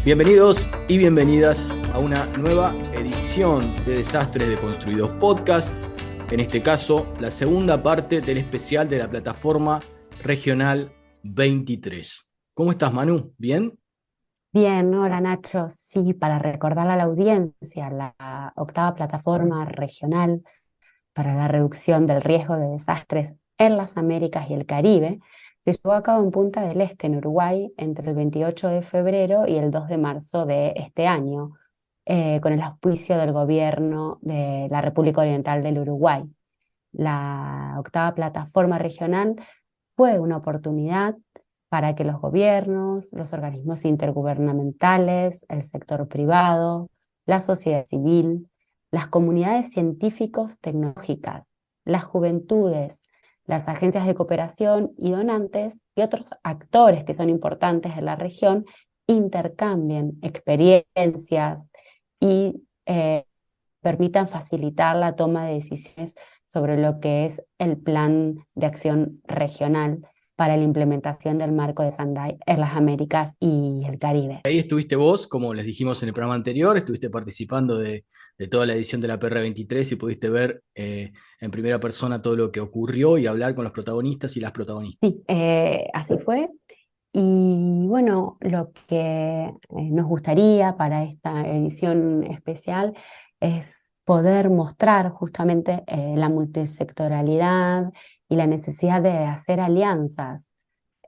Bienvenidos y bienvenidas a una nueva edición de Desastres de Construidos Podcast. En este caso, la segunda parte del especial de la plataforma regional 23. ¿Cómo estás, Manu? ¿Bien? Bien, hola Nacho. Sí, para recordarle a la audiencia, la octava plataforma regional para la reducción del riesgo de desastres en las Américas y el Caribe se llevó a cabo en Punta del Este, en Uruguay, entre el 28 de febrero y el 2 de marzo de este año, con el auspicio del gobierno de la República Oriental del Uruguay. La octava plataforma regional fue una oportunidad para que los gobiernos, los organismos intergubernamentales, el sector privado, la sociedad civil, las comunidades científicos tecnológicas, las juventudes, las agencias de cooperación y donantes y otros actores que son importantes en la región intercambien experiencias y permitan facilitar la toma de decisiones sobre lo que es el plan de acción regional para la implementación del marco de Sendai en las Américas y el Caribe. Ahí estuviste vos, como les dijimos en el programa anterior, estuviste participando de toda la edición de la PR23 y pudiste ver en primera persona todo lo que ocurrió y hablar con los protagonistas y las protagonistas. Sí, así fue. Y bueno, lo que nos gustaría para esta edición especial es poder mostrar justamente la multisectorialidad y la necesidad de hacer alianzas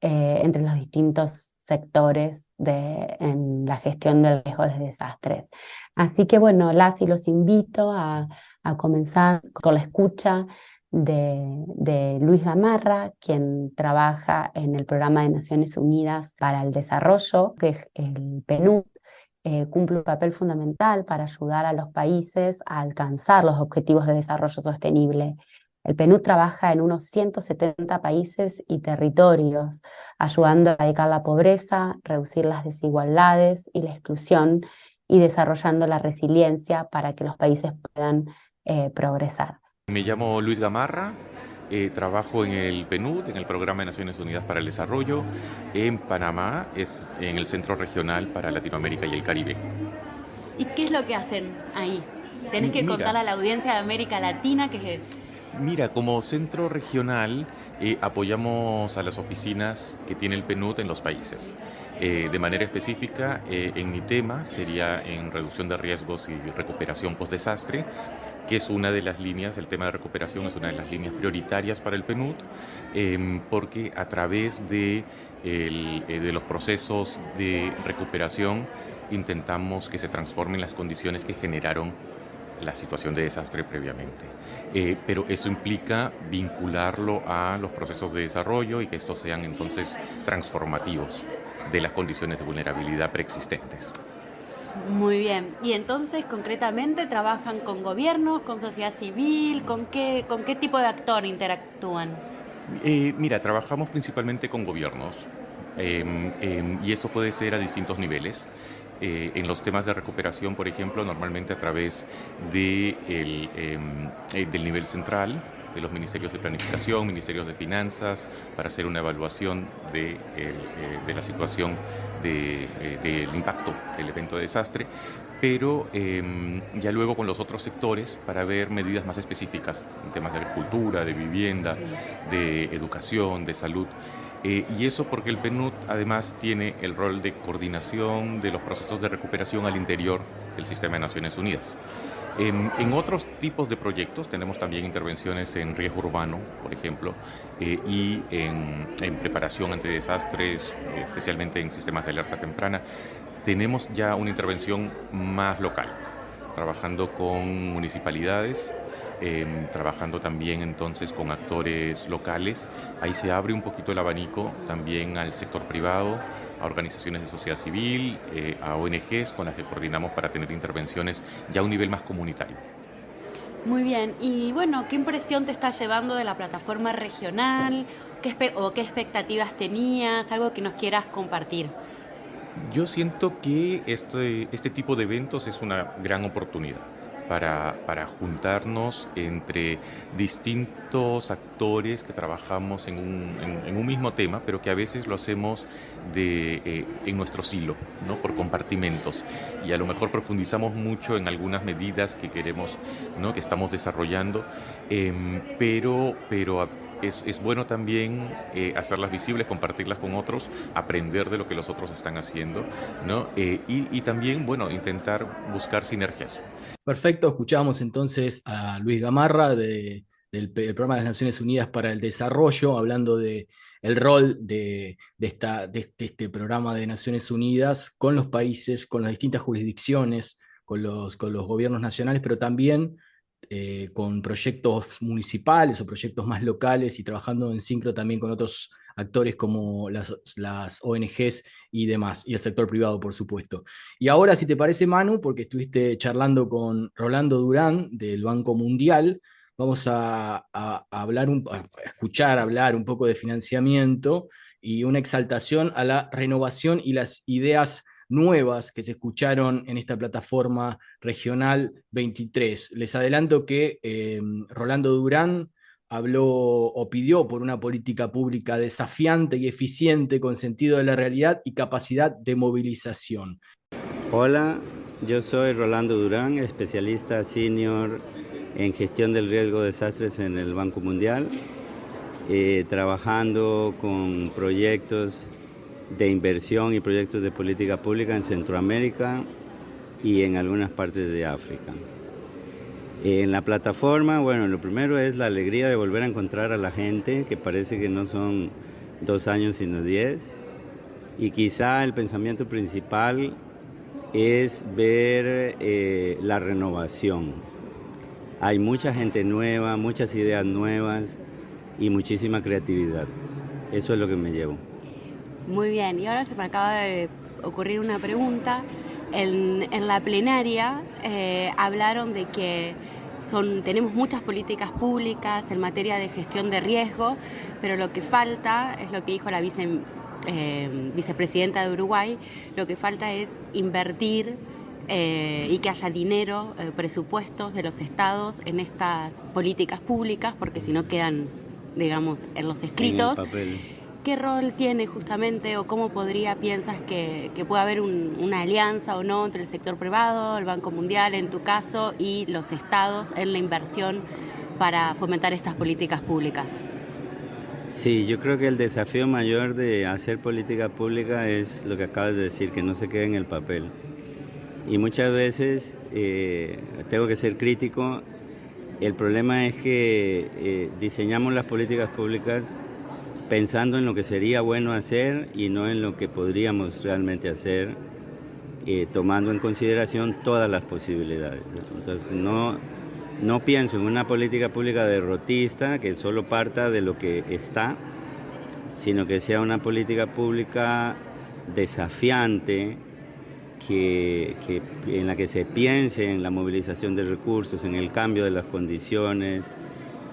entre los distintos sectores en la gestión del riesgo de desastres. Así que bueno, las y los invito a comenzar con la escucha de Luis Gamarra, quien trabaja en el Programa de Naciones Unidas para el Desarrollo, que es el PNUD. Cumple un papel fundamental para ayudar a los países a alcanzar los objetivos de desarrollo sostenible. El PNUD trabaja en unos 170 países y territorios, ayudando a erradicar la pobreza, reducir las desigualdades y la exclusión y desarrollando la resiliencia para que los países puedan progresar. Me llamo Luis Gamarra, trabajo en el PNUD, en el Programa de Naciones Unidas para el Desarrollo, en Panamá, es en el Centro Regional para Latinoamérica y el Caribe. ¿Y qué es lo que hacen ahí? Tenés que Mira, contar a la audiencia de América Latina que Mira, como centro regional apoyamos a las oficinas que tiene el PNUD en los países. De manera específica, en mi tema sería en reducción de riesgos y recuperación post-desastre, que es una de las líneas, el tema de recuperación es una de las líneas prioritarias para el PNUD, porque a través de los procesos de recuperación intentamos que se transformen las condiciones que generaron la situación de desastre previamente. Pero eso implica vincularlo a los procesos de desarrollo y que estos sean entonces transformativos de las condiciones de vulnerabilidad preexistentes. muy bien. Y entonces, concretamente, trabajan con gobiernos, con sociedad civil, ¿con qué tipo de actor interactúan? Mira, trabajamos principalmente con gobiernos y esto puede ser a distintos niveles. En los temas de recuperación, por ejemplo, normalmente a través del nivel central, de los ministerios de planificación, ministerios de finanzas, para hacer una evaluación de la situación del impacto del evento de desastre, pero ya luego con los otros sectores para ver medidas más específicas en temas de agricultura, de vivienda, de educación, de salud. Y eso porque el PNUD además tiene el rol de coordinación de los procesos de recuperación al interior del sistema de Naciones Unidas. En otros tipos de proyectos tenemos también intervenciones en riesgo urbano, por ejemplo, y en preparación ante desastres, especialmente en sistemas de alerta temprana. Tenemos ya una intervención más local, trabajando con municipalidades, trabajando también entonces con actores locales. Ahí se abre un poquito el abanico también al sector privado, a organizaciones de sociedad civil, a ONGs con las que coordinamos para tener intervenciones ya a un nivel más comunitario. Muy bien. Y bueno, ¿qué impresión te está llevando de la plataforma regional? ¿Qué expectativas tenías? Algo que nos quieras compartir. Yo siento que este tipo de eventos es una gran oportunidad para juntarnos entre distintos actores que trabajamos en un mismo tema, pero que a veces lo hacemos en nuestro silo, ¿no? Por compartimentos. Y a lo mejor profundizamos mucho en algunas medidas que queremos, ¿no? Que estamos desarrollando, pero es bueno también hacerlas visibles, compartirlas con otros, aprender de lo que los otros están haciendo, ¿no? Y también, bueno, intentar buscar sinergias. Perfecto, escuchábamos entonces a Luis Gamarra del Programa de las Naciones Unidas para el Desarrollo, hablando de el rol de este programa de Naciones Unidas con los países, con las distintas jurisdicciones, con los gobiernos nacionales, pero también con proyectos municipales o proyectos más locales y trabajando en sincro también con otros actores como las ONGs y demás, y el sector privado, por supuesto. Y ahora, si te parece, Manu, porque estuviste charlando con Rolando Durán del Banco Mundial, vamos a escuchar hablar un poco de financiamiento y una exaltación a la renovación y las ideas nuevas que se escucharon en esta plataforma regional 23. Les adelanto que Rolando Durán habló o pidió por una política pública desafiante y eficiente con sentido de la realidad y capacidad de movilización. Hola, yo soy Rolando Durán, especialista senior en gestión del riesgo de desastres en el Banco Mundial, trabajando con proyectos de inversión y proyectos de política pública en Centroamérica y en algunas partes de África. En la plataforma, bueno, lo primero es la alegría de volver a encontrar a la gente, que parece que no son 2 años sino 10, y quizá el pensamiento principal es ver la renovación. Hay mucha gente nueva, muchas ideas nuevas y muchísima creatividad. Eso es lo que me llevo. Muy bien, y ahora se me acaba de ocurrir una pregunta. En la plenaria hablaron de que tenemos muchas políticas públicas en materia de gestión de riesgo, pero lo que falta, es lo que dijo la vicepresidenta de Uruguay, lo que falta es invertir y que haya dinero, presupuestos de los estados en estas políticas públicas, porque si no quedan, digamos, en los escritos. En el papel. ¿Qué rol tiene justamente o cómo piensas que puede haber una alianza o no entre el sector privado, el Banco Mundial en tu caso, y los estados en la inversión para fomentar estas políticas públicas? Sí, yo creo que el desafío mayor de hacer política pública es lo que acabas de decir, que no se quede en el papel. Y muchas veces tengo que ser crítico. El problema es que diseñamos las políticas públicas pensando en lo que sería bueno hacer y no en lo que podríamos realmente hacer, tomando en consideración todas las posibilidades. Entonces no pienso en una política pública derrotista que solo parta de lo que está, sino que sea una política pública desafiante, en la que se piense en la movilización de recursos, en el cambio de las condiciones,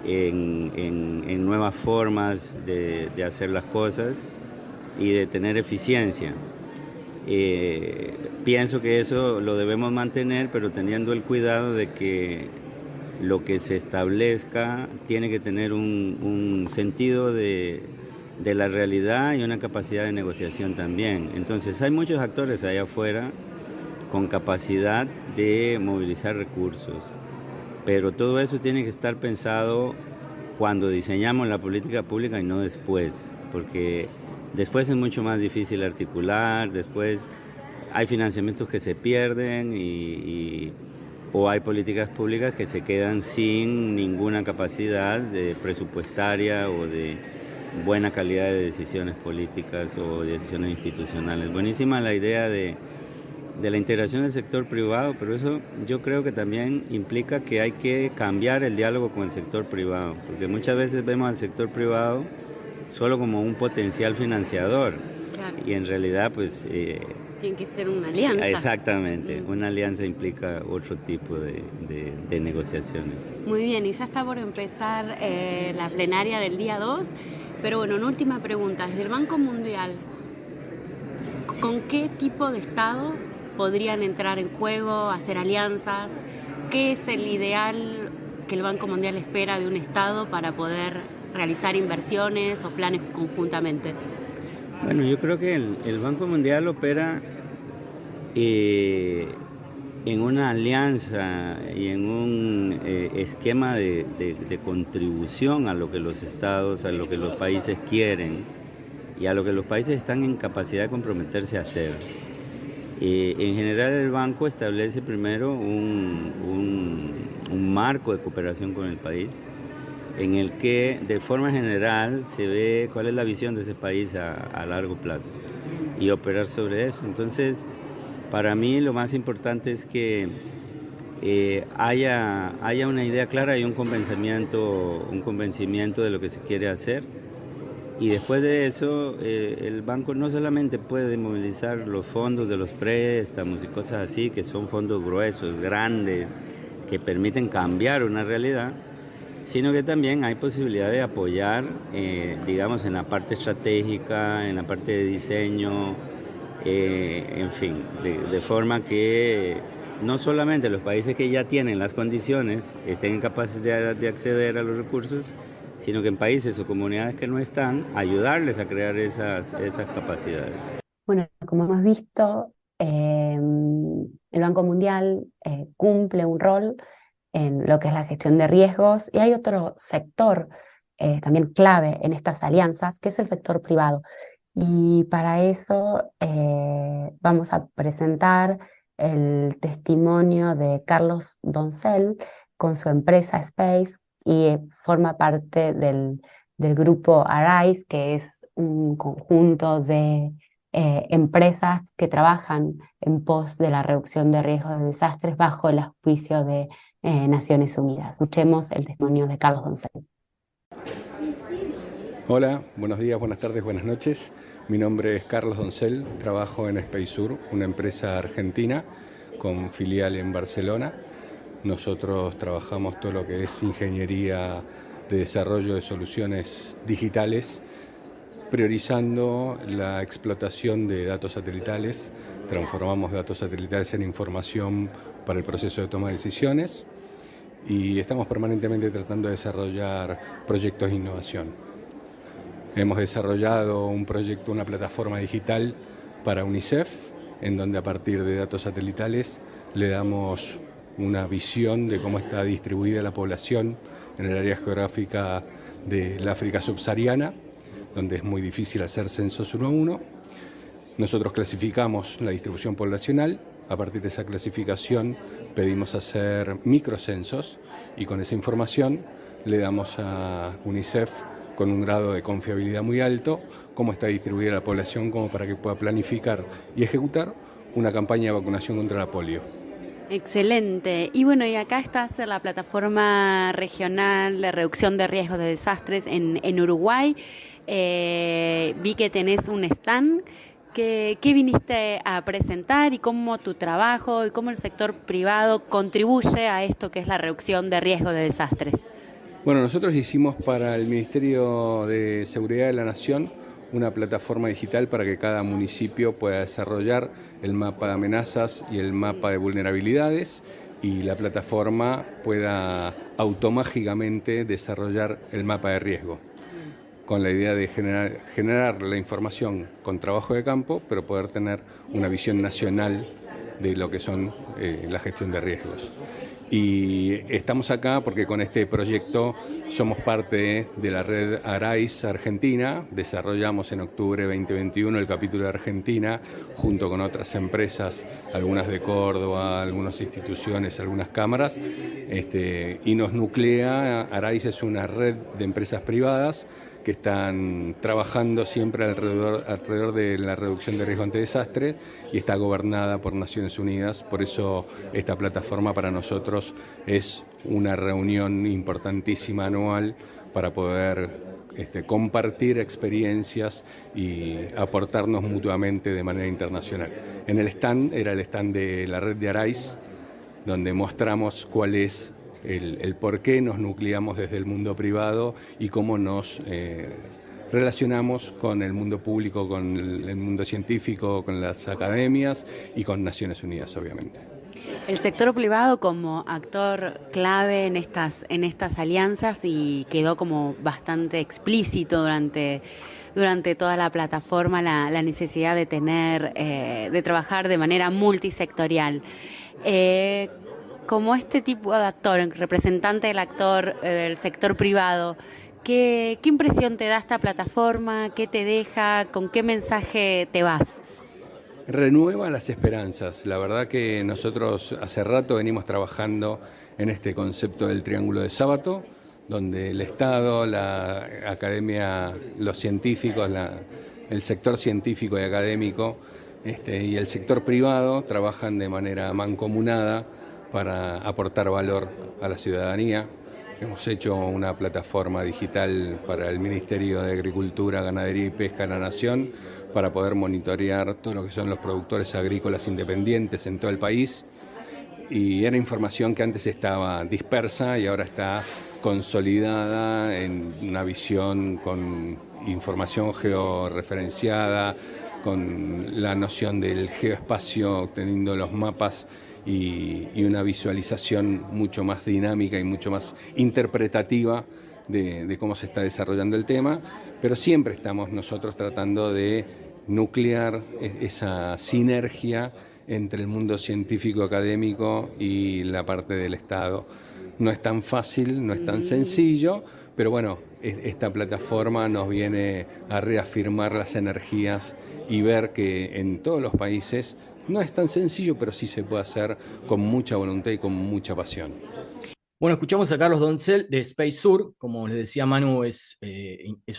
en nuevas formas de hacer las cosas y de tener eficiencia. Pienso que eso lo debemos mantener, pero teniendo el cuidado de que lo que se establezca tiene que tener un sentido de la realidad y una capacidad de negociación también. Entonces hay muchos actores allá afuera con capacidad de movilizar recursos, pero todo eso tiene que estar pensado cuando diseñamos la política pública y no después, porque después es mucho más difícil articular, después hay financiamientos que se pierden o hay políticas públicas que se quedan sin ninguna capacidad presupuestaria o de buena calidad de decisiones políticas o decisiones institucionales. Buenísima la idea de la integración del sector privado, pero eso yo creo que también implica que hay que cambiar el diálogo con el sector privado, porque muchas veces vemos al sector privado solo como un potencial financiador. Claro. Y en realidad pues... tiene que ser una alianza. Exactamente, una alianza implica otro tipo de negociaciones. Muy bien, y ya está por empezar la plenaria del día 2, pero bueno, una última pregunta, desde el Banco Mundial, ¿con qué tipo de Estado podrían entrar en juego, hacer alianzas ¿qué es el ideal que el Banco Mundial espera de un Estado para poder realizar inversiones o planes conjuntamente? Bueno, yo creo que el Banco Mundial opera en una alianza y en un esquema de contribución a lo que los estados, a lo que los países quieren y a lo que los países están en capacidad de comprometerse a hacer. En general el banco establece primero un marco de cooperación con el país en el que de forma general se ve cuál es la visión de ese país a largo plazo y operar sobre eso. Entonces, para mí lo más importante es que haya una idea clara y un convencimiento de lo que se quiere hacer. Y después de eso, el banco no solamente puede movilizar los fondos de los préstamos y cosas así, que son fondos gruesos, grandes, que permiten cambiar una realidad, sino que también hay posibilidad de apoyar, digamos, en la parte estratégica, en la parte de diseño, en fin, de forma que no solamente los países que ya tienen las condiciones estén capaces de acceder a los recursos, sino que en países o comunidades que no están, ayudarles a crear esas capacidades. Bueno, como hemos visto, el Banco Mundial cumple un rol en lo que es la gestión de riesgos, y hay otro sector también clave en estas alianzas, que es el sector privado. Y para eso vamos a presentar el testimonio de Carlos Doncel con su empresa Space, y forma parte del grupo Arise, que es un conjunto de empresas que trabajan en pos de la reducción de riesgos de desastres bajo el auspicio de Naciones Unidas. Escuchemos el testimonio de Carlos Doncel. Hola, buenos días, buenas tardes, buenas noches. Mi nombre es Carlos Doncel, trabajo en SpaceSur, una empresa argentina con filial en Barcelona. Nosotros trabajamos todo lo que es ingeniería de desarrollo de soluciones digitales, priorizando la explotación de datos satelitales. Transformamos datos satelitales en información para el proceso de toma de decisiones y estamos permanentemente tratando de desarrollar proyectos de innovación. Hemos desarrollado un proyecto, una plataforma digital para UNICEF, en donde a partir de datos satelitales le damos una visión de cómo está distribuida la población en el área geográfica del África subsahariana, donde es muy difícil hacer censos uno a uno. Nosotros clasificamos la distribución poblacional, a partir de esa clasificación pedimos hacer microcensos y con esa información le damos a UNICEF con un grado de confiabilidad muy alto cómo está distribuida la población, como para que pueda planificar y ejecutar una campaña de vacunación contra la polio. Excelente. Y bueno, y acá estás en la plataforma regional de reducción de riesgos de desastres en Uruguay. Vi que tenés un stand. ¿Qué viniste a presentar y cómo tu trabajo y cómo el sector privado contribuye a esto que es la reducción de riesgos de desastres? Bueno, nosotros hicimos para el Ministerio de Seguridad de la Nación una plataforma digital para que cada municipio pueda desarrollar el mapa de amenazas y el mapa de vulnerabilidades, y la plataforma pueda automáticamente desarrollar el mapa de riesgo, con la idea de generar la información con trabajo de campo, pero poder tener una visión nacional de lo que son la gestión de riesgos. Y estamos acá porque con este proyecto somos parte de la red Arise Argentina. Desarrollamos en octubre de 2021 el capítulo de Argentina junto con otras empresas, algunas de Córdoba, algunas instituciones, algunas cámaras, y nos nuclea. Arise es una red de empresas privadas que están trabajando siempre alrededor de la reducción de riesgo ante desastres, y está gobernada por Naciones Unidas. Por eso esta plataforma para nosotros es una reunión importantísima anual para poder compartir experiencias y aportarnos mutuamente de manera internacional. En el stand, era el stand de la red de Arise, donde mostramos cuál es el por qué nos nucleamos desde el mundo privado y cómo nos relacionamos con el mundo público, con el mundo científico, con las academias y con Naciones Unidas, obviamente. El sector privado como actor clave en estas alianzas, y quedó como bastante explícito durante toda la plataforma la necesidad de de trabajar de manera multisectorial. Como este tipo de actor, representante del actor del sector privado, ¿qué impresión te da esta plataforma? ¿Qué te deja? ¿Con qué mensaje te vas? Renueva las esperanzas. La verdad que nosotros hace rato venimos trabajando en este concepto del triángulo de Sábato, donde el Estado, la academia, los científicos, el sector científico y académico y el sector privado trabajan de manera mancomunada para aportar valor a la ciudadanía. Hemos hecho una plataforma digital para el Ministerio de Agricultura, Ganadería y Pesca de la Nación para poder monitorear todo lo que son los productores agrícolas independientes en todo el país. Y era información que antes estaba dispersa y ahora está consolidada en una visión con información georreferenciada, con la noción del geoespacio, teniendo los mapas y una visualización mucho más dinámica y mucho más interpretativa de cómo se está desarrollando el tema, pero siempre estamos nosotros tratando de nuclear esa sinergia entre el mundo científico académico y la parte del Estado. No es tan fácil, no es tan sencillo, pero bueno, esta plataforma nos viene a reafirmar las energías y ver que en todos los países no es tan sencillo, pero sí se puede hacer con mucha voluntad y con mucha pasión. Bueno, escuchamos a Carlos Doncel de SpaceSur. Como les decía Manu, es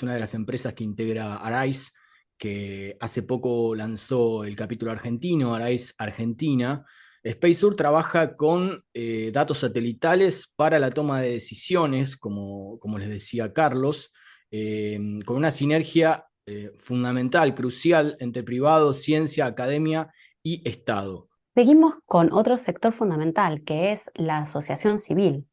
una de las empresas que integra Arise, que hace poco lanzó el capítulo argentino, Arise Argentina. SpaceSur trabaja con datos satelitales para la toma de decisiones, como les decía Carlos, con una sinergia fundamental, crucial, entre privado, ciencia, academia y Estado. Seguimos con otro sector fundamental, que es la asociación civil.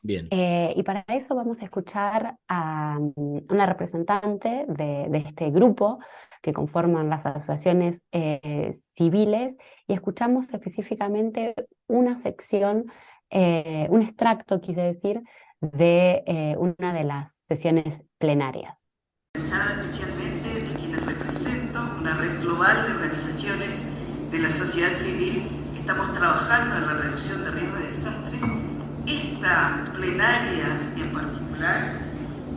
Bien. Y para eso vamos a escuchar a una representante de este grupo que conforman las asociaciones civiles, y escuchamos específicamente una sección, un extracto, quise decir, de una de las sesiones plenarias. Especialmente de quienes represento, una red global de organizaciones de la sociedad civil que estamos trabajando en la reducción de riesgos de desastres. Esta plenaria en particular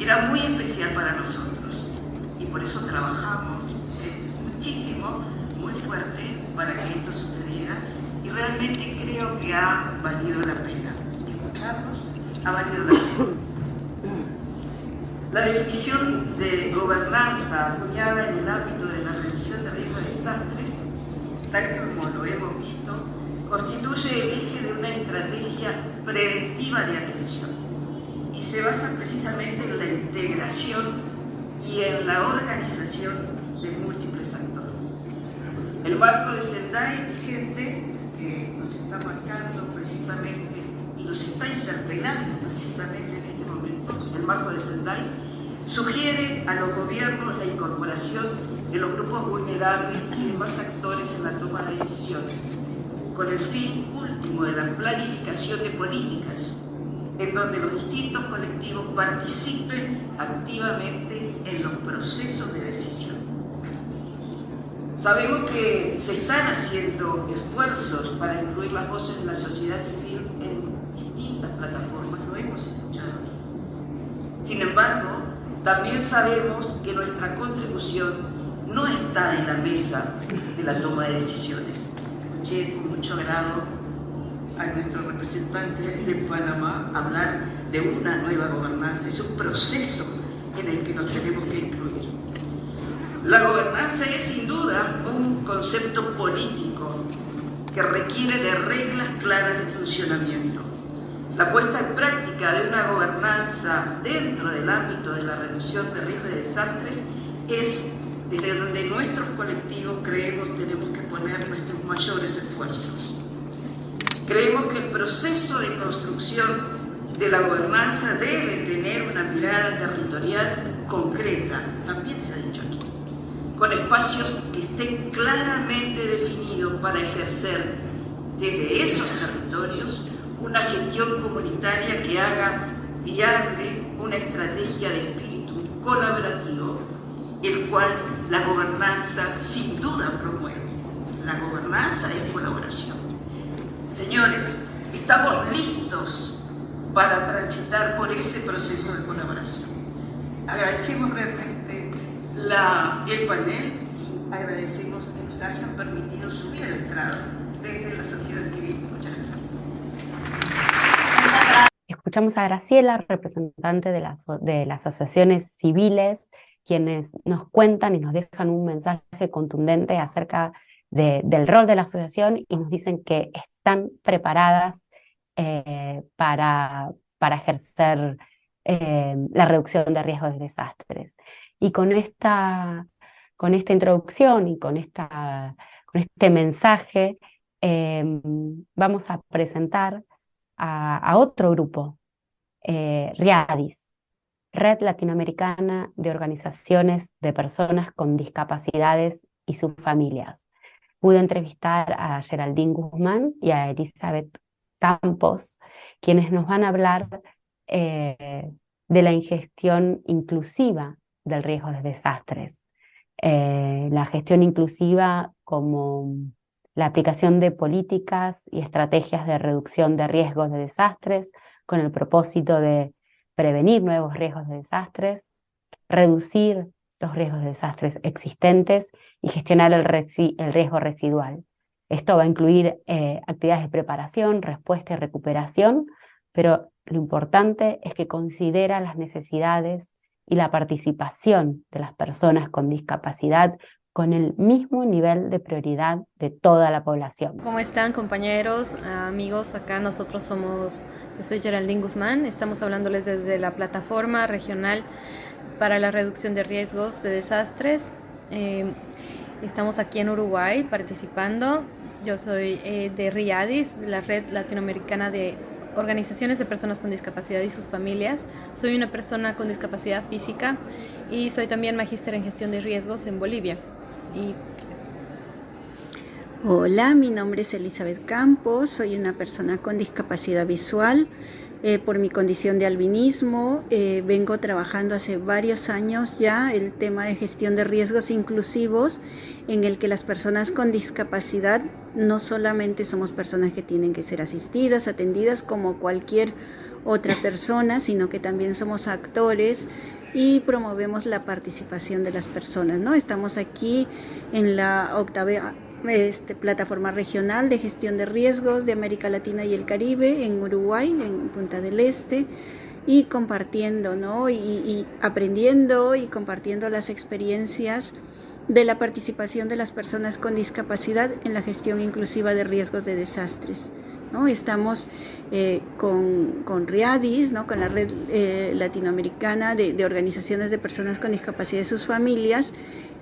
era muy especial para nosotros y por eso trabajamos muchísimo, muy fuerte para que esto sucediera, y realmente creo que ha valido la pena. Escucharnos ha valido la pena. La definición de gobernanza acuñada en el ámbito de la reducción de riesgos de desastres, tal como lo hemos visto, constituye el eje de una estrategia preventiva de atención y se basa precisamente en la integración y en la organización de múltiples actores. El marco de Sendai vigente, que nos está marcando precisamente y nos está interpelando precisamente en este momento, el marco de Sendai sugiere a los gobiernos la incorporación de los grupos vulnerables y demás actores en la toma de decisiones, con el fin último de la planificación de políticas, en donde los distintos colectivos participen activamente en los procesos de decisión. Sabemos que se están haciendo esfuerzos para incluir las voces de la sociedad civil en distintas plataformas, lo hemos escuchado aquí. Sin embargo, también sabemos que nuestra contribución no está en la mesa de la toma de decisiones. Escuché con mucho agrado a nuestro representante de Panamá hablar de una nueva gobernanza. Es un proceso en el que nos tenemos que incluir. La gobernanza es sin duda un concepto político que requiere de reglas claras de funcionamiento. La puesta en práctica de una gobernanza dentro del ámbito de la reducción de riesgos de desastres es desde donde nuestros colectivos creemos tenemos que poner nuestros mayores esfuerzos. Creemos que el proceso de construcción de la gobernanza debe tener una mirada territorial concreta, también se ha dicho aquí, con espacios que estén claramente definidos para ejercer desde esos territorios una gestión comunitaria que haga viable una estrategia de espíritu colaborativo, el cual la gobernanza sin duda promueve. La gobernanza es colaboración. Señores, estamos listos para transitar por ese proceso de colaboración. Agradecemos realmente el panel y agradecemos que nos hayan permitido subir al estrado desde la sociedad civil. Muchas gracias. Escuchamos a Graciela, representante de las asociaciones civiles, quienes nos cuentan y nos dejan un mensaje contundente acerca del rol de la asociación y nos dicen que están preparadas para ejercer la reducción de riesgos de desastres. Y con esta introducción y con este mensaje vamos a presentar a otro grupo, RIADIS, Red Latinoamericana de Organizaciones de Personas con Discapacidades y sus Familias. Pude entrevistar a Geraldine Guzmán y a Elizabeth Campos, quienes nos van a hablar de la ingestión inclusiva del riesgo de desastres. La gestión inclusiva como la aplicación de políticas y estrategias de reducción de riesgos de desastres con el propósito de prevenir nuevos riesgos de desastres, reducir los riesgos de desastres existentes y gestionar el riesgo residual. Esto va a incluir actividades de preparación, respuesta y recuperación, pero lo importante es que considera las necesidades y la participación de las personas con discapacidad con el mismo nivel de prioridad de toda la población. ¿Cómo están, compañeros, amigos? Acá yo soy Geraldine Guzmán, estamos hablándoles desde la plataforma regional para la reducción de riesgos de desastres. Estamos aquí en Uruguay participando. Yo soy de RIADIS, de la Red Latinoamericana de Organizaciones de Personas con Discapacidad y sus Familias. Soy una persona con discapacidad física y soy también magíster en gestión de riesgos en Bolivia. Hola, mi nombre es Elizabeth Campos, soy una persona con discapacidad visual. Por mi condición de albinismo, vengo trabajando hace varios años ya el tema de gestión de riesgos inclusivos, en el que las personas con discapacidad no solamente somos personas que tienen que ser asistidas, atendidas como cualquier otra persona, sino que también somos actores y promovemos la participación de las personas, ¿no? Estamos aquí en la octava plataforma regional de gestión de riesgos de América Latina y el Caribe, en Uruguay, en Punta del Este, y compartiendo, ¿no? y aprendiendo y compartiendo las experiencias de la participación de las personas con discapacidad en la gestión inclusiva de riesgos de desastres, ¿no? Estamos con RIADIS, ¿no? Con la Red Latinoamericana de Organizaciones de Personas con Discapacidad y sus Familias,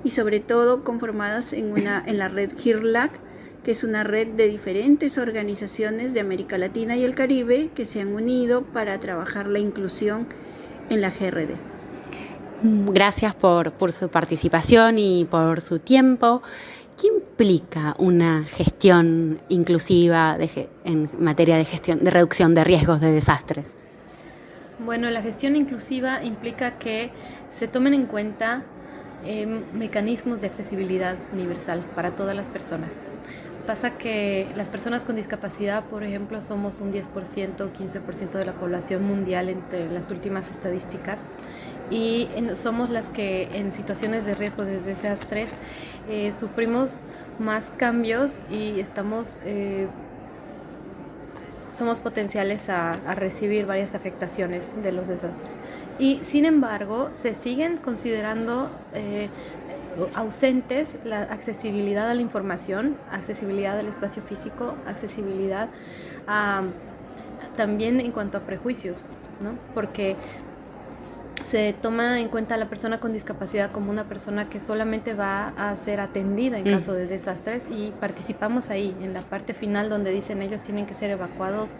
y sobre todo conformadas en la red HIRLAC, que es una red de diferentes organizaciones de América Latina y el Caribe que se han unido para trabajar la inclusión en la GRD. Gracias por su participación y por su tiempo. ¿Qué implica una gestión inclusiva en materia de reducción de riesgos de desastres? Bueno, la gestión inclusiva implica que se tomen en cuenta mecanismos de accesibilidad universal para todas las personas. Pasa que las personas con discapacidad, por ejemplo, somos un 10% o 15% de la población mundial entre las últimas estadísticas, y somos las que en situaciones de riesgo de desastres sufrimos más cambios y somos potenciales a recibir varias afectaciones de los desastres. Y sin embargo, se siguen considerando ausentes la accesibilidad a la información, accesibilidad al espacio físico, accesibilidad también en cuanto a prejuicios, ¿no? Porque se toma en cuenta a la persona con discapacidad como una persona que solamente va a ser atendida en caso de desastres, y participamos ahí en la parte final donde dicen ellos tienen que ser evacuados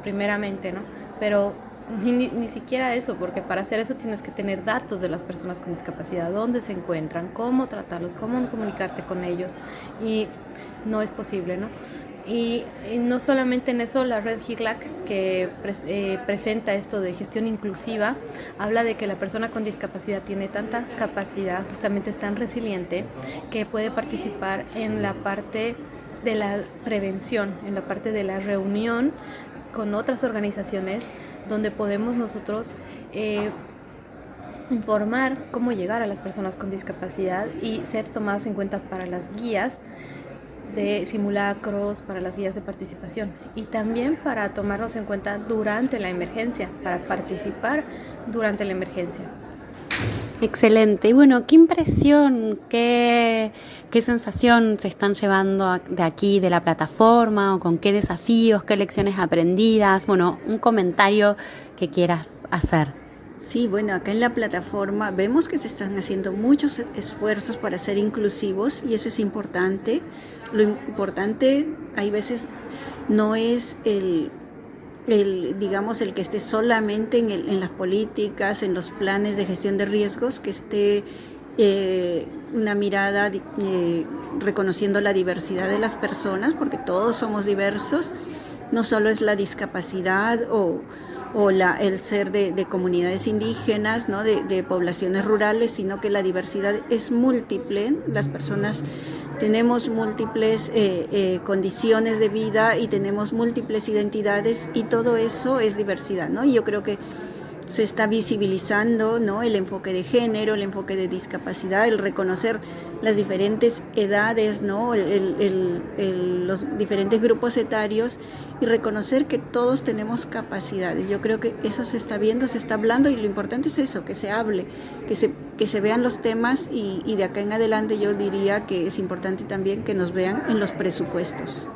primeramente, ¿no? Pero ni siquiera eso, porque para hacer eso tienes que tener datos de las personas con discapacidad, dónde se encuentran, cómo tratarlos, cómo comunicarte con ellos, y no es posible, ¿no? Y no solamente en eso, la red HICLAC, que presenta esto de gestión inclusiva, habla de que la persona con discapacidad tiene tanta capacidad, justamente es tan resiliente, que puede participar en la parte de la prevención, en la parte de la reunión con otras organizaciones, donde podemos nosotros informar cómo llegar a las personas con discapacidad y ser tomadas en cuenta para las guías de simulacros, para las guías de participación y también para tomarnos en cuenta durante la emergencia, para participar durante la emergencia. Excelente. Y bueno, ¿qué impresión, qué sensación se están llevando de aquí, de la plataforma, o con qué desafíos, qué lecciones aprendidas? Bueno, un comentario que quieras hacer. Sí, bueno, acá en la plataforma vemos que se están haciendo muchos esfuerzos para ser inclusivos y eso es importante. Lo importante, hay veces, no es digamos, el que esté solamente en las políticas, en los planes de gestión de riesgos, que esté una mirada reconociendo la diversidad de las personas, porque todos somos diversos, no solo es la discapacidad o el ser de comunidades indígenas, ¿no? de poblaciones rurales, sino que la diversidad es múltiple. Las personas tenemos múltiples condiciones de vida y tenemos múltiples identidades y todo eso es diversidad, ¿no? Y yo creo que se está visibilizando, ¿no? El enfoque de género, el enfoque de discapacidad, el reconocer las diferentes edades, ¿no? Los diferentes grupos etarios y reconocer que todos tenemos capacidades. Yo creo que eso se está viendo, se está hablando y lo importante es eso, que se hable, que se vean los temas y de acá en adelante yo diría que es importante también que nos vean en los presupuestos.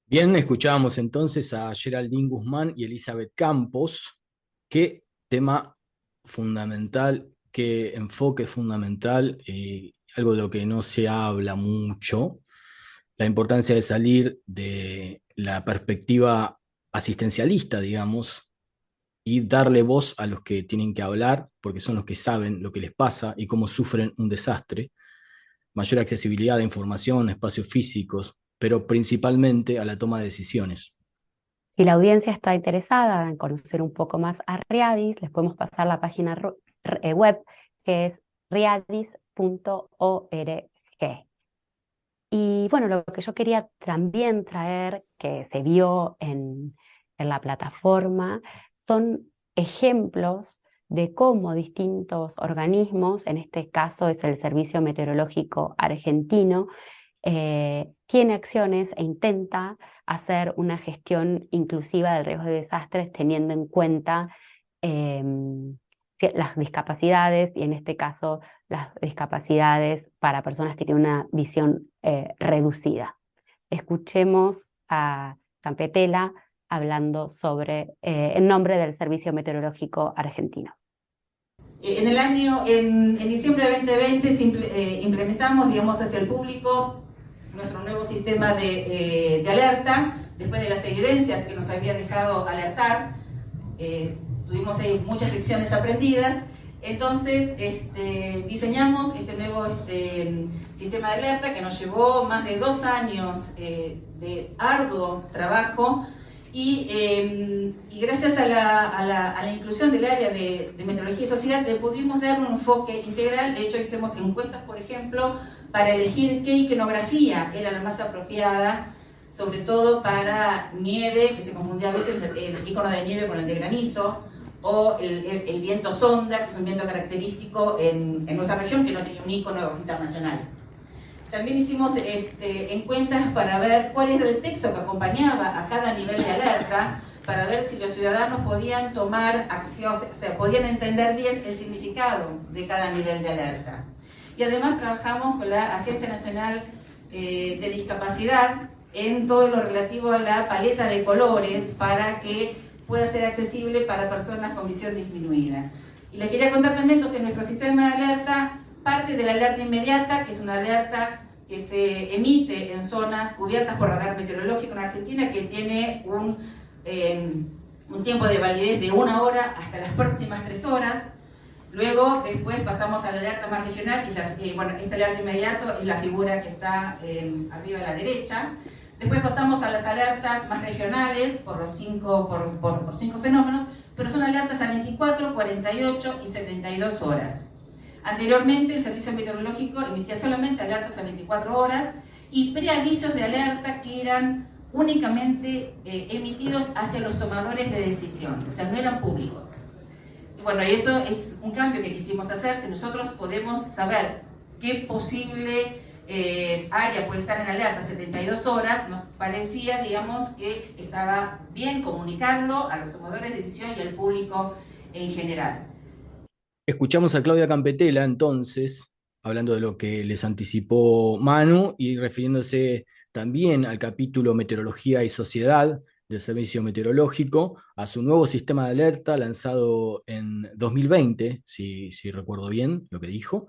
Bien, escuchábamos entonces a Geraldine Guzmán y Elizabeth Campos. Qué tema fundamental, qué enfoque fundamental, algo de lo que no se habla mucho, la importancia de salir de la perspectiva asistencialista, digamos, y darle voz a los que tienen que hablar, porque son los que saben lo que les pasa y cómo sufren un desastre, mayor accesibilidad a información, espacios físicos, pero principalmente a la toma de decisiones. Si la audiencia está interesada en conocer un poco más a Riadis, les podemos pasar la página web que es riadis.org. Y bueno, lo que yo quería también traer, que se vio en la plataforma, son ejemplos de cómo distintos organismos, en este caso es el Servicio Meteorológico Argentino, tiene acciones e intenta hacer una gestión inclusiva del riesgo de desastres teniendo en cuenta las discapacidades y en este caso las discapacidades para personas que tienen una visión reducida. Escuchemos a Campetela hablando sobre en nombre del Servicio Meteorológico Argentino. En diciembre de 2020 implementamos, digamos, hacia el público nuestro nuevo sistema de alerta, después de las evidencias que nos había dejado alertar. Tuvimos ahí muchas lecciones aprendidas, entonces diseñamos este nuevo sistema de alerta que nos llevó más de 2 años de arduo trabajo y gracias a la inclusión del área de meteorología y sociedad le pudimos dar un enfoque integral. De hecho hicimos encuestas, por ejemplo, para elegir qué iconografía era la más apropiada, sobre todo para nieve, que se confundía a veces el icono de nieve con el de granizo, o el viento sonda, que es un viento característico en nuestra región, que no tenía un icono internacional. También hicimos encuestas para ver cuál era el texto que acompañaba a cada nivel de alerta, para ver si los ciudadanos podían tomar acción, o sea, podían entender bien el significado de cada nivel de alerta. Y además trabajamos con la Agencia Nacional de Discapacidad en todo lo relativo a la paleta de colores para que pueda ser accesible para personas con visión disminuida. Y les quería contar también, entonces, nuestro sistema de alerta parte de la alerta inmediata, que es una alerta que se emite en zonas cubiertas por radar meteorológico en Argentina, que tiene un tiempo de validez de 1 hora hasta las próximas 3 horas. Luego, después pasamos a la alerta más regional, que es esta alerta inmediato es la figura que está arriba a la derecha. Después pasamos a las alertas más regionales por cinco fenómenos, pero son alertas a 24, 48 y 72 horas. Anteriormente, el Servicio Meteorológico emitía solamente alertas a 24 horas y preavisos de alerta que eran únicamente emitidos hacia los tomadores de decisión, o sea, no eran públicos. Bueno, y eso es un cambio que quisimos hacer. Si nosotros podemos saber qué posible área puede estar en alerta 72 horas, nos parecía, digamos, que estaba bien comunicarlo a los tomadores de decisión y al público en general. Escuchamos a Claudia Campetela, entonces, hablando de lo que les anticipó Manu y refiriéndose también al capítulo Meteorología y Sociedad del Servicio Meteorológico, a su nuevo sistema de alerta lanzado en 2020, si recuerdo bien lo que dijo,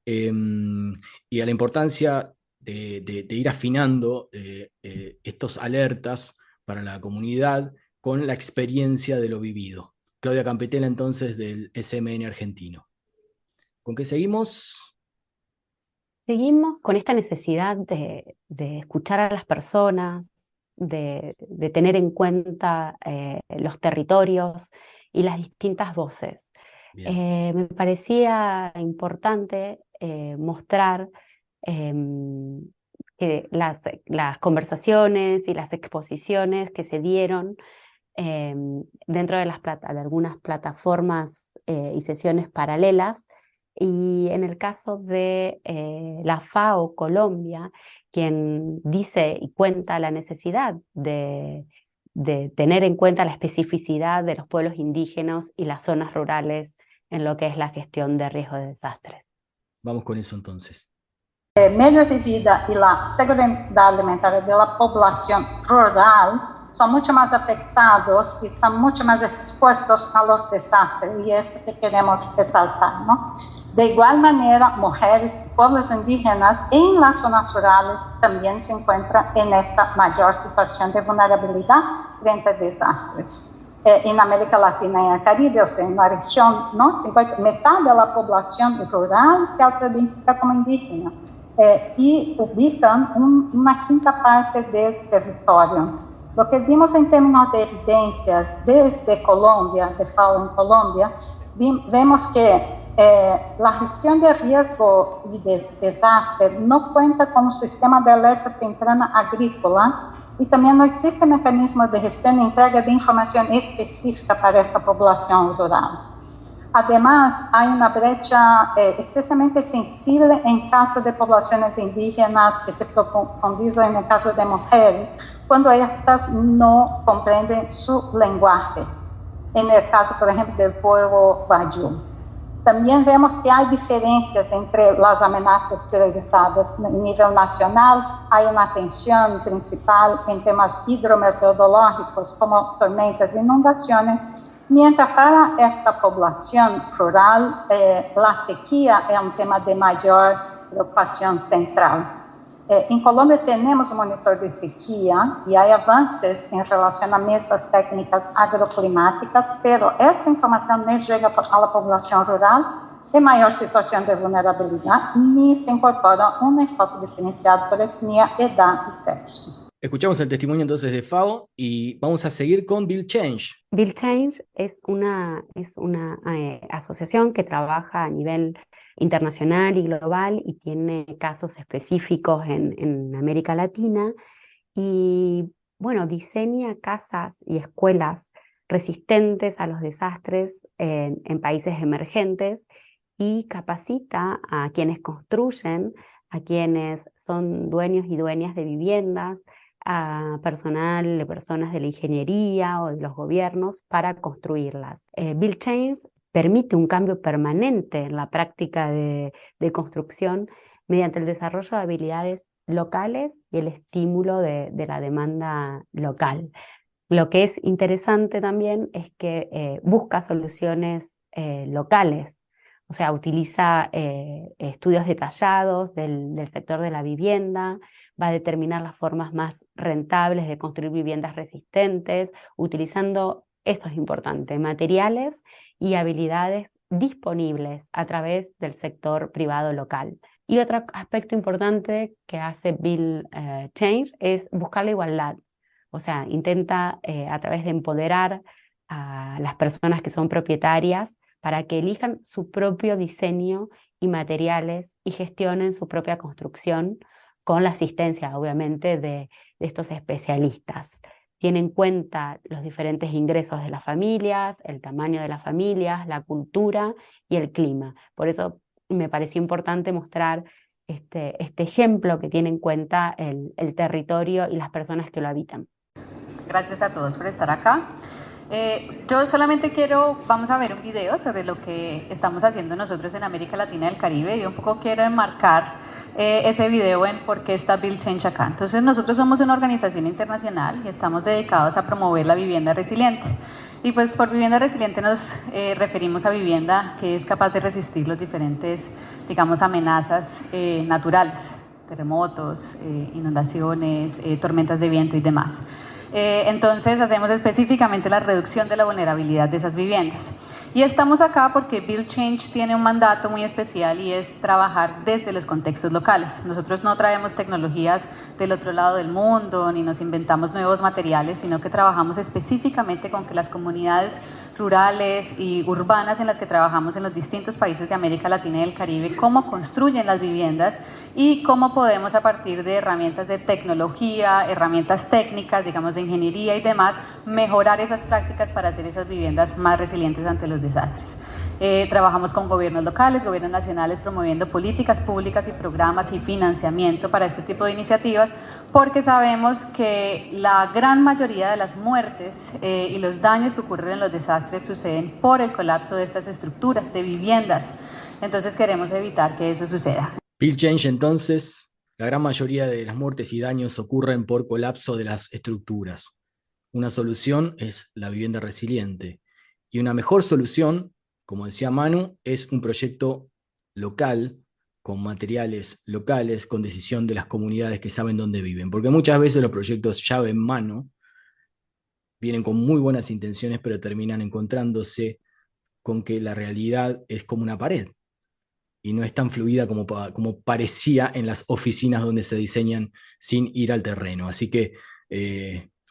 y a la importancia de ir afinando estos alertas para la comunidad con la experiencia de lo vivido. Claudia Campetela, entonces, del SMN argentino. ¿Con qué seguimos? Seguimos con esta necesidad de escuchar a las personas, de tener en cuenta los territorios y las distintas voces. Me parecía importante mostrar que las conversaciones y las exposiciones que se dieron dentro de algunas plataformas y sesiones paralelas, y en el caso de la FAO Colombia, quien dice y cuenta la necesidad de tener en cuenta la especificidad de los pueblos indígenas y las zonas rurales en lo que es la gestión de riesgo de desastres. Vamos con eso entonces. Medio de vida y la seguridad alimentaria de la población rural son mucho más afectados y están mucho más expuestos a los desastres, y es lo que queremos resaltar, ¿no? De igual manera, mujeres, pueblos indígenas en las zonas rurales también se encuentran en esta mayor situación de vulnerabilidad frente a desastres. En América Latina y en el Caribe, o sea, en la región, ¿no? Mitad de la población rural se autoidentifica como indígena y ubican una quinta parte del territorio. Lo que vimos en términos de evidencias desde Colombia, de FAO en Colombia, vemos que la gestión de riesgo y de desastre no cuenta con un sistema de alerta temprana agrícola, y también no existe mecanismo de gestión y entrega de información específica para esta población rural. Además, hay una brecha especialmente sensible en caso de poblaciones indígenas, que se profundiza en el caso de mujeres, cuando estas no comprenden su lenguaje. En el caso, por ejemplo, del pueblo Wayuu. También vemos que hay diferencias entre las amenazas priorizadas a nivel nacional. Hay una atención principal en temas hidrometeorológicos como tormentas e inundaciones, mientras para esta población rural la sequía es un tema de mayor preocupación central. En Colombia tenemos un monitor de sequía y hay avances en relación a mesas técnicas agroclimáticas, pero esta información no llega a la población rural en mayor situación de vulnerabilidad, ni se incorpora un enfoque diferenciado por etnia, edad y sexo. Escuchamos el testimonio entonces de FAO y vamos a seguir con Build Change. Build Change es una asociación que trabaja a nivel internacional y global y tiene casos específicos en América Latina, y bueno, diseña casas y escuelas resistentes a los desastres en países emergentes, y capacita a quienes construyen, a quienes son dueños y dueñas de viviendas, a personas de la ingeniería o de los gobiernos para construirlas. Build Change permite un cambio permanente en la práctica de construcción mediante el desarrollo de habilidades locales y el estímulo de la demanda local. Lo que es interesante también es que busca soluciones locales, o sea, utiliza estudios detallados del sector de la vivienda, va a determinar las formas más rentables de construir viviendas resistentes, utilizando, eso es importante, materiales y habilidades disponibles a través del sector privado local. Y otro aspecto importante que hace Bill Change es buscar la igualdad. O sea, intenta a través de empoderar a las personas que son propietarias para que elijan su propio diseño y materiales y gestionen su propia construcción con la asistencia, obviamente, de estos especialistas. Tiene en cuenta los diferentes ingresos de las familias, el tamaño de las familias, la cultura y el clima. Por eso me pareció importante mostrar este ejemplo que tiene en cuenta el territorio y las personas que lo habitan. Gracias a todos por estar acá. Yo solamente vamos a ver un video sobre lo que estamos haciendo nosotros en América Latina y el Caribe, y un poco quiero enmarcar ese video en por qué está Bill Change acá. Entonces, nosotros somos una organización internacional y estamos dedicados a promover la vivienda resiliente. Y pues por vivienda resiliente nos referimos a vivienda que es capaz de resistir los diferentes, digamos, amenazas naturales, terremotos, inundaciones, tormentas de viento y demás. Entonces hacemos específicamente la reducción de la vulnerabilidad de esas viviendas. Y estamos acá porque Bill Change tiene un mandato muy especial y es trabajar desde los contextos locales. Nosotros no traemos tecnologías del otro lado del mundo ni nos inventamos nuevos materiales, sino que trabajamos específicamente con que las comunidades rurales y urbanas en las que trabajamos en los distintos países de América Latina y el Caribe, cómo construyen las viviendas y cómo podemos a partir de herramientas de tecnología, herramientas técnicas, digamos de ingeniería y demás, mejorar esas prácticas para hacer esas viviendas más resilientes ante los desastres. Trabajamos con gobiernos locales, gobiernos nacionales, promoviendo políticas públicas y programas y financiamiento para este tipo de iniciativas, porque sabemos que la gran mayoría de las muertes y los daños que ocurren en los desastres suceden por el colapso de estas estructuras, de viviendas. Entonces queremos evitar que eso suceda. Bill Change, entonces, la gran mayoría de las muertes y daños ocurren por colapso de las estructuras. Una solución es la vivienda resiliente. Y una mejor solución, como decía Manu, es un proyecto local, con materiales locales, con decisión de las comunidades que saben dónde viven. Porque muchas veces los proyectos llave en mano vienen con muy buenas intenciones, pero terminan encontrándose con que la realidad es como una pared y no es tan fluida como parecía en las oficinas donde se diseñan sin ir al terreno. Así que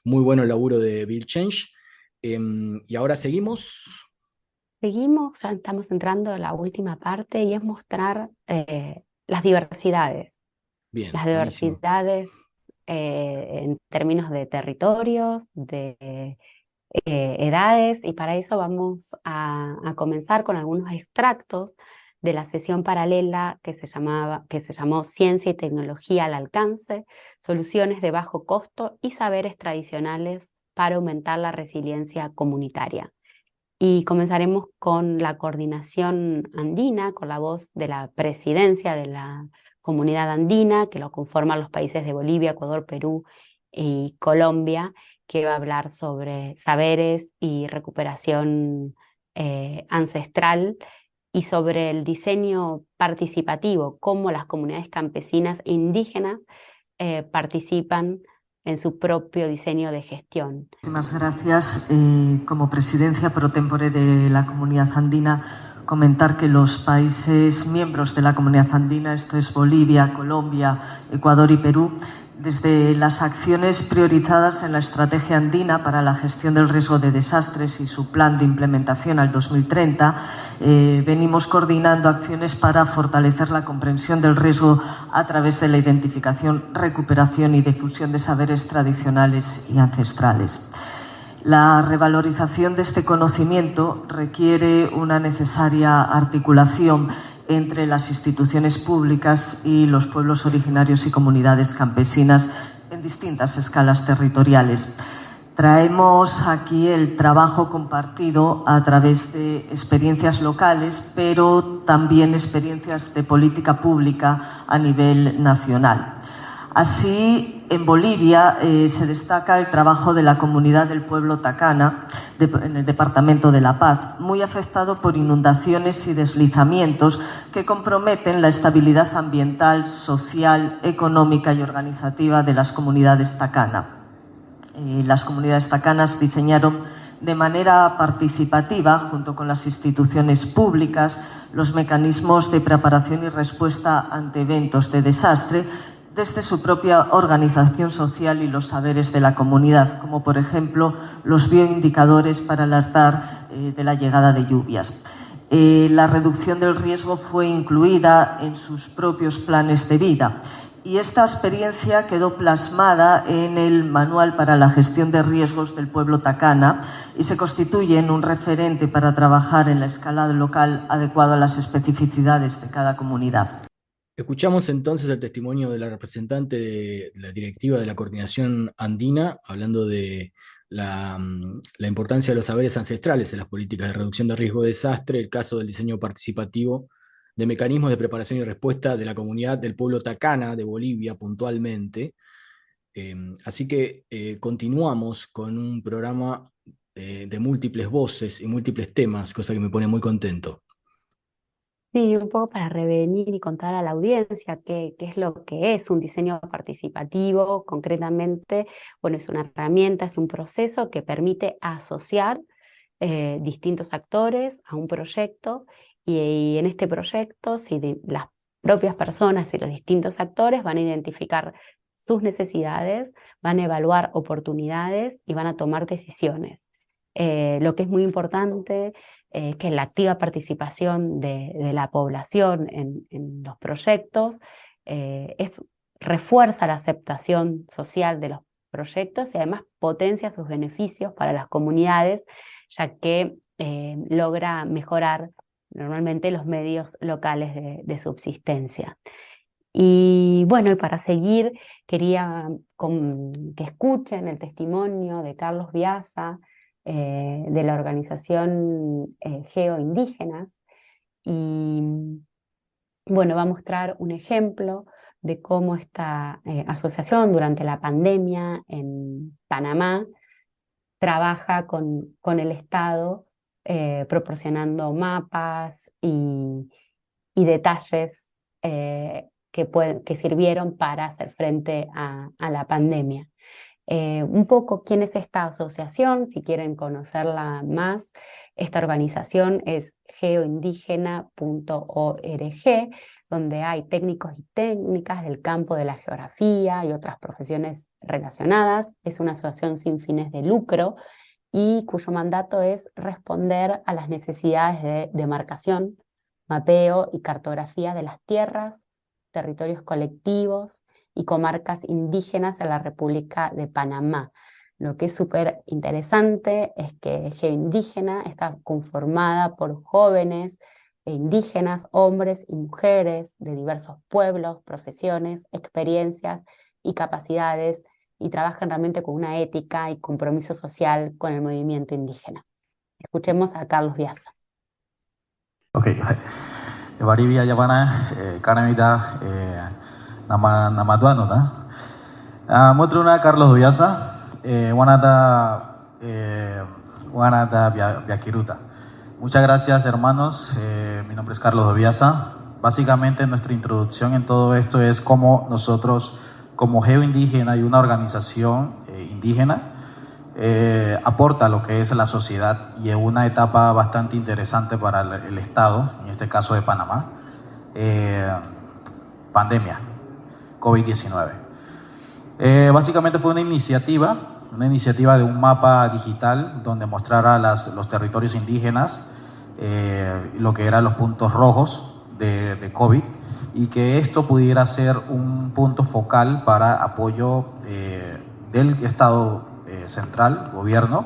muy bueno el laburo de Bill Change. Y ahora seguimos. Seguimos, ya estamos entrando a la última parte y es mostrar las diversidades. Bien, las diversidades en términos de territorios, de edades, y para eso vamos a comenzar con algunos extractos de la sesión paralela que se llamó Ciencia y Tecnología al Alcance, Soluciones de Bajo Costo y Saberes Tradicionales para Aumentar la Resiliencia Comunitaria. Y comenzaremos con la coordinación andina, con la voz de la presidencia de la comunidad andina, que lo conforman los países de Bolivia, Ecuador, Perú y Colombia, que va a hablar sobre saberes y recuperación ancestral y sobre el diseño participativo, cómo las comunidades campesinas e indígenas participan en su propio diseño de gestión. Muchísimas gracias. Como presidencia pro tempore de la Comunidad Andina, comentar que los países miembros de la Comunidad Andina, esto es Bolivia, Colombia, Ecuador y Perú, desde las acciones priorizadas en la Estrategia Andina para la Gestión del Riesgo de Desastres y su plan de implementación al 2030, venimos coordinando acciones para fortalecer la comprensión del riesgo a través de la identificación, recuperación y difusión de saberes tradicionales y ancestrales. La revalorización de este conocimiento requiere una necesaria articulación entre las instituciones públicas y los pueblos originarios y comunidades campesinas en distintas escalas territoriales. Traemos aquí el trabajo compartido a través de experiencias locales, pero también experiencias de política pública a nivel nacional. Así, en Bolivia se destaca el trabajo de la comunidad del pueblo Tacana, en el departamento de La Paz, muy afectado por inundaciones y deslizamientos que comprometen la estabilidad ambiental, social, económica y organizativa de las comunidades Tacana. Las comunidades tacanas diseñaron de manera participativa, junto con las instituciones públicas, los mecanismos de preparación y respuesta ante eventos de desastre desde su propia organización social y los saberes de la comunidad, como por ejemplo los bioindicadores para alertar de la llegada de lluvias. La reducción del riesgo fue incluida en sus propios planes de vida y esta experiencia quedó plasmada en el Manual para la Gestión de Riesgos del Pueblo Takana y se constituye en un referente para trabajar en la escala local adecuado a las especificidades de cada comunidad. Escuchamos entonces el testimonio de la representante de la directiva de la Coordinación Andina, hablando de la importancia de los saberes ancestrales en las políticas de reducción de riesgo de desastre, el caso del diseño participativo de mecanismos de preparación y respuesta de la comunidad del pueblo Takana de Bolivia puntualmente. Así que continuamos con un programa de múltiples voces y múltiples temas, cosa que me pone muy contento. Sí, un poco para revenir y contar a la audiencia qué es lo que es un diseño participativo. Concretamente, bueno, es una herramienta, es un proceso que permite asociar distintos actores a un proyecto y en este proyecto, si las propias personas y los distintos actores van a identificar sus necesidades, van a evaluar oportunidades y van a tomar decisiones. Lo que es muy importante que la activa participación de la población en los proyectos refuerza la aceptación social de los proyectos y además potencia sus beneficios para las comunidades, ya que logra mejorar normalmente los medios locales de subsistencia. Y bueno, y para seguir, quería que escuchen el testimonio de Carlos Biasa, de la organización Geoindígenas, y bueno, va a mostrar un ejemplo de cómo esta asociación durante la pandemia en Panamá trabaja con el Estado proporcionando mapas y detalles que sirvieron para hacer frente a la pandemia. Un poco quién es esta asociación, si quieren conocerla más. Esta organización es geoindígena.org, donde hay técnicos y técnicas del campo de la geografía y otras profesiones relacionadas. Es una asociación sin fines de lucro y cuyo mandato es responder a las necesidades de demarcación, mapeo y cartografía de las tierras, territorios colectivos y comarcas indígenas en la República de Panamá. Lo que es súper interesante es que Geoindígena está conformada por jóvenes e indígenas, hombres y mujeres de diversos pueblos, profesiones, experiencias y capacidades, y trabajan realmente con una ética y compromiso social con el movimiento indígena. Escuchemos a Carlos Biasa. Ok, Baribia Yavana, Canamita, Namaduano, Motruna Carlos Biasa, Wanata Viaquiruta. Muchas gracias, hermanos. Mi nombre es Carlos Biasa. Básicamente, nuestra introducción en todo esto es cómo nosotros, como Geoindígena y una organización indígena, aporta lo que es la sociedad y en una etapa bastante interesante para el Estado, en este caso de Panamá, pandemia, COVID-19. Básicamente fue una iniciativa de un mapa digital donde mostrara los territorios indígenas, lo que eran los puntos rojos de COVID, y que esto pudiera ser un punto focal para apoyo del Estado central, gobierno,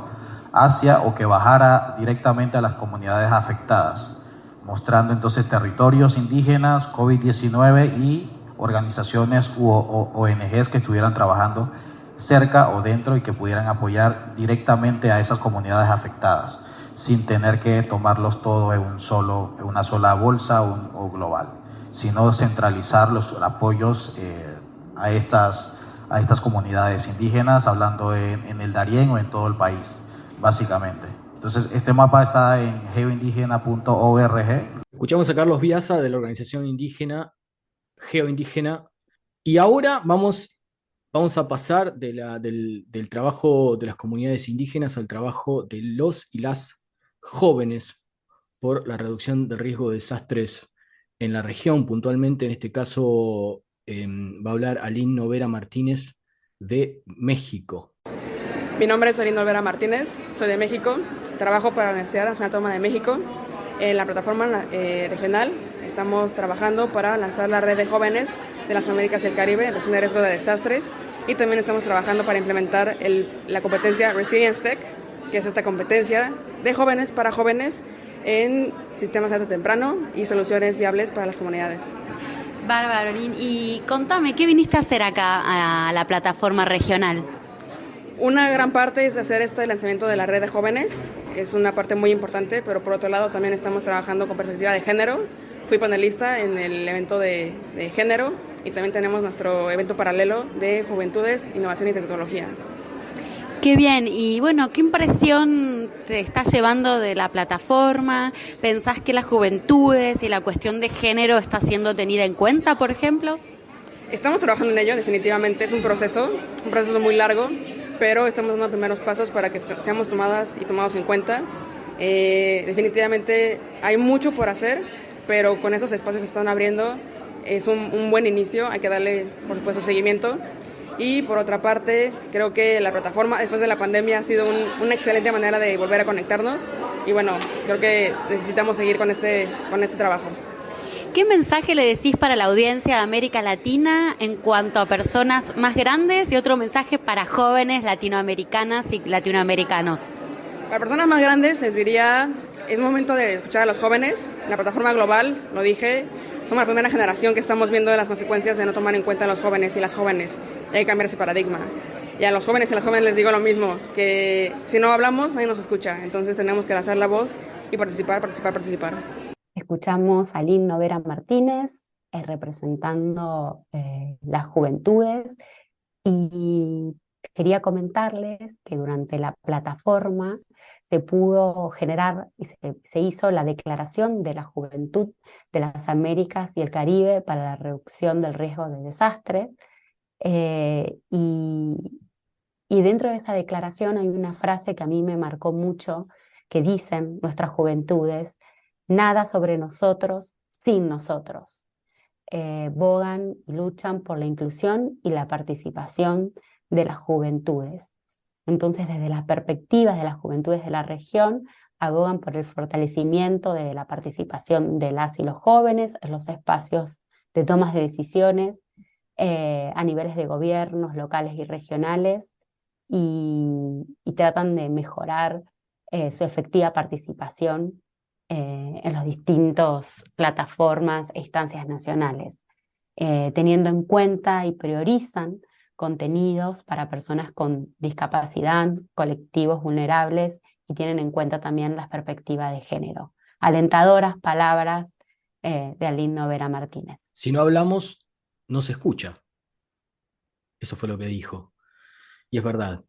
hacia o que bajara directamente a las comunidades afectadas, mostrando entonces territorios indígenas, COVID-19 y organizaciones u ONGs que estuvieran trabajando cerca o dentro y que pudieran apoyar directamente a esas comunidades afectadas, sin tener que tomarlos todo en una sola bolsa o global, sino centralizar los apoyos a estas comunidades indígenas, hablando en el Darién o en todo el país, básicamente. Entonces, este mapa está en geoindígena.org. Escuchamos a Carlos Biasa de la organización indígena Geoindígena, y ahora vamos Vamos a pasar del trabajo de las comunidades indígenas al trabajo de los y las jóvenes por la reducción del riesgo de desastres en la región. Puntualmente, en este caso, va a hablar Aline Noguera Martínez de México. Mi nombre es Aline Noguera Martínez, soy de México, trabajo para la Universidad Nacional Autónoma de México. En la plataforma regional estamos trabajando para lanzar la red de jóvenes de las Américas y el Caribe en reducción de riesgo de desastres, y también estamos trabajando para implementar la competencia Resilience Tech, que es esta competencia de jóvenes para jóvenes en sistemas de alerta temprano y soluciones viables para las comunidades. Bárbaro, y contame, ¿qué viniste a hacer acá a la plataforma regional? Una gran parte es hacer este lanzamiento de la red de jóvenes, es una parte muy importante, pero por otro lado también estamos trabajando con perspectiva de género. Fui panelista en el evento de género y también tenemos nuestro evento paralelo de juventudes, innovación y tecnología. Qué bien, y bueno, ¿qué impresión te estás llevando de la plataforma? ¿Pensás que las juventudes y la cuestión de género está siendo tenida en cuenta, por ejemplo? Estamos trabajando en ello, definitivamente es un proceso muy largo, pero estamos dando primeros pasos para que seamos tomadas y tomados en cuenta. Definitivamente hay mucho por hacer, pero con esos espacios que están abriendo es un buen inicio, hay que darle, por supuesto, seguimiento. Y por otra parte, creo que la plataforma después de la pandemia ha sido una excelente manera de volver a conectarnos, y bueno, creo que necesitamos seguir con este trabajo. ¿Qué mensaje le decís para la audiencia de América Latina en cuanto a personas más grandes, y otro mensaje para jóvenes latinoamericanas y latinoamericanos? Para personas más grandes les diría, es momento de escuchar a los jóvenes. La plataforma global, lo dije, somos la primera generación que estamos viendo las consecuencias de no tomar en cuenta a los jóvenes y las jóvenes. Y hay que cambiar ese paradigma. Y a los jóvenes y a las jóvenes les digo lo mismo, que si no hablamos, nadie nos escucha. Entonces tenemos que alzar la voz y participar. Escuchamos a Aline Noguera Martínez representando las juventudes, y quería comentarles que durante la plataforma se pudo generar y se hizo la Declaración de la Juventud de las Américas y el Caribe para la reducción del riesgo de desastres, y dentro de esa declaración hay una frase que a mí me marcó mucho, que dicen nuestras juventudes: nada sobre nosotros sin nosotros. Bogan y luchan por la inclusión y la participación de las juventudes. Entonces, desde las perspectivas de las juventudes de la región, abogan por el fortalecimiento de la participación de las y los jóvenes en los espacios de tomas de decisiones a niveles de gobiernos locales y regionales, y tratan de mejorar su efectiva participación en las distintas plataformas e instancias nacionales, teniendo en cuenta y priorizan contenidos para personas con discapacidad, colectivos vulnerables, y tienen en cuenta también las perspectivas de género. Alentadoras palabras de Aline Noguera Martínez. Si no hablamos, no se escucha. Eso fue lo que dijo. Y es verdad,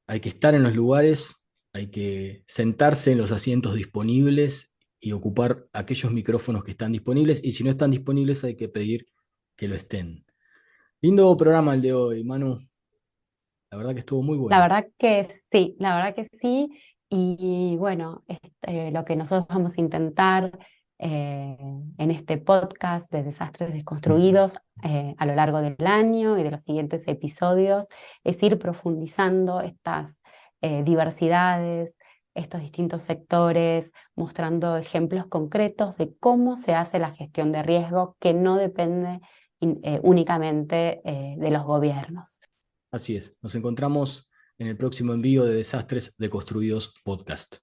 hay que estar en los lugares, hay que sentarse en los asientos disponibles y ocupar aquellos micrófonos que están disponibles, y si no están disponibles hay que pedir que lo estén. Lindo programa el de hoy, Manu. La verdad que estuvo muy bueno. La verdad que sí. Y bueno, lo que nosotros vamos a intentar en este podcast de Desastres Desconstruidos a lo largo del año y de los siguientes episodios es ir profundizando estas diversidades, estos distintos sectores, mostrando ejemplos concretos de cómo se hace la gestión de riesgo, que no depende únicamente de los gobiernos. Así es, nos encontramos en el próximo envío de Desastres Deconstruidos Podcast.